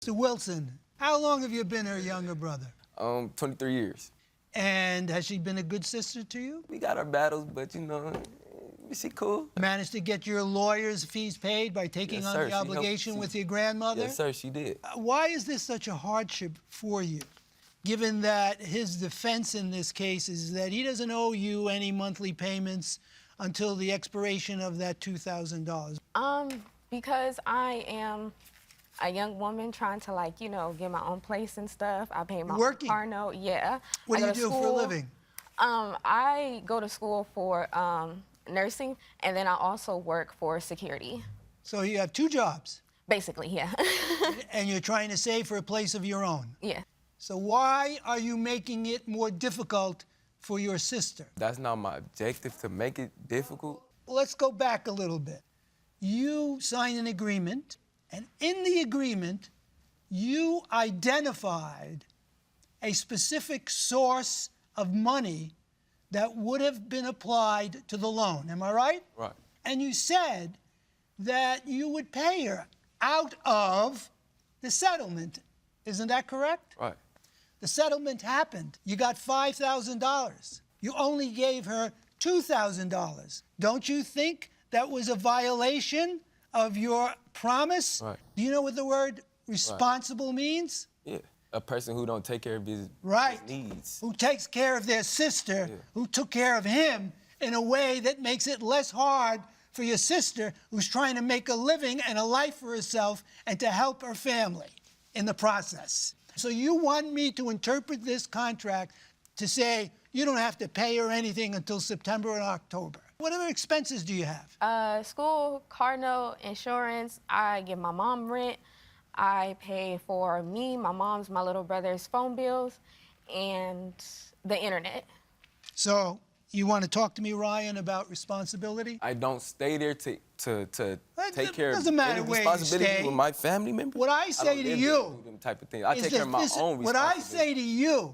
Mr. Wilson, how long have you been her younger brother? 23 years. And has she been a good sister to you? We got our battles, but you know, she cool. Managed to get your lawyer's fees paid by taking Yes, on sir. the obligation with your grandmother? Yes, sir, she did. Why is this such a hardship for you, given that his defense in this case is that he doesn't owe you any monthly payments until the expiration of that $2,000? Because I am a young woman trying to, like, you know, get my own place and stuff. I pay my own car note. Yeah. What do I you go to do for a school. living? I go to school for nursing, and then I also work for security. So you have two jobs. Basically, yeah. And you're trying to save for a place of your own. Yeah. So why are you making it more difficult for your sister? That's not my objective, to make it difficult. Well, let's go back a little bit. You signed an agreement, and in the agreement, you identified a specific source of money that would have been applied to the loan. Am I right? Right. And you said that you would pay her out of the settlement. Isn't that correct? Right. The settlement happened. You got $5,000. You only gave her $2,000. Don't you think that was a violation of your promise? Right. Do you know what the word responsible means? Yeah. A person who don't take care of his needs. Who takes care of their sister, who took care of him in a way that makes it less hard for your sister, who's trying to make a living and a life for herself and to help her family in the process. So you want me to interpret this contract to say you don't have to pay her anything until September or October. What other expenses do you have? School, car note, insurance. I give my mom rent. I pay for me, my mom's, my little brother's phone bills, and the internet. So you want to talk to me, Ryan, about responsibility? I don't stay there to take care of doesn't matter any where you responsibility stay. with my family members. What I say to you them type of thing. I is take care that of my this, own what I responsibility. say to you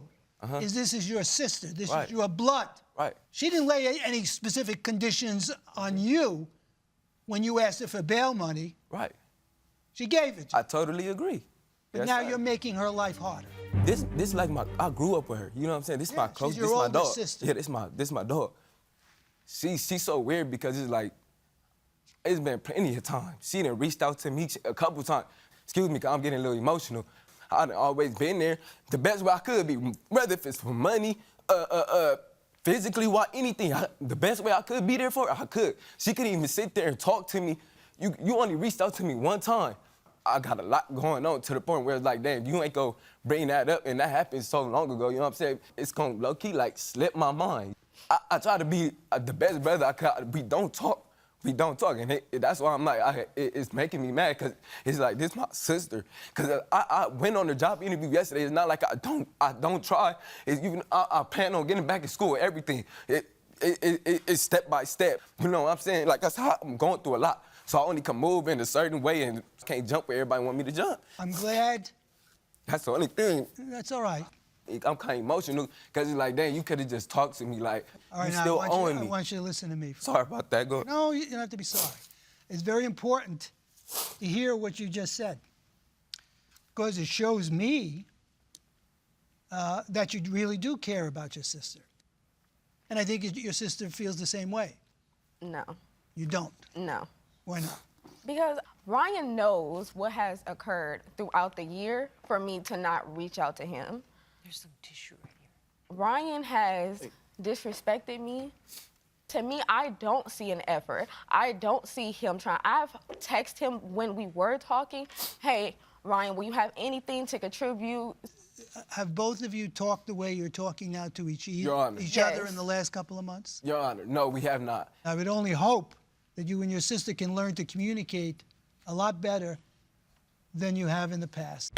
is this is your sister. This Right. is your blood. Right. She didn't lay any specific conditions on you when you asked her for bail money. Right. She gave it to you. I totally agree. But Yes, now sir. you're making her life harder. This like I grew up with her. You know what I'm saying? This is my close. she's your This my older dog. sister. Yeah, this my dog. She's so weird because it's like it's been plenty of times. She done reached out to me a couple times. Excuse me, 'cause I'm getting a little emotional. I done always been there the best way I could be, whether if it's for money, physically, anything. The best way I could be there for her, I could. She could even sit there and talk to me. You only reached out to me one time. I got a lot going on to the point where it's like, damn, you ain't gonna bring that up, and that happened so long ago, you know what I'm saying? It's gonna low-key, like, slip my mind. I try to be the best brother I could. We don't talk, and that's why I'm like, it's making me mad, because it's like, this my sister. Because I went on the job interview yesterday. It's not like I don't try. It's even, I plan on getting back in school, everything. It's step by step, you know what I'm saying? Like, that's how I'm going through a lot. So I only can move in a certain way and can't jump where everybody want me to jump. I'm glad. That's the only thing. That's all right. I'm kind of emotional because it's like, dang, you could have just talked to me like, All right, you now still I owing me. want you to listen to me. Sorry about that. Go. No, you don't have to be sorry. It's very important to hear what you just said, because it shows me that you really do care about your sister. And I think your sister feels the same way. No. You don't. No. Why not? Because Ryan knows what has occurred throughout the year for me to not reach out to him. There's some tissue right here. Ryan has disrespected me. To me, I don't see an effort. I don't see him trying. I've texted him when we were talking, hey, Ryan, will you have anything to contribute? Have both of you talked the way you're talking now to each Your Honor. other in the last couple of months? Your Honor, no, we have not. I would only hope that you and your sister can learn to communicate a lot better than you have in the past.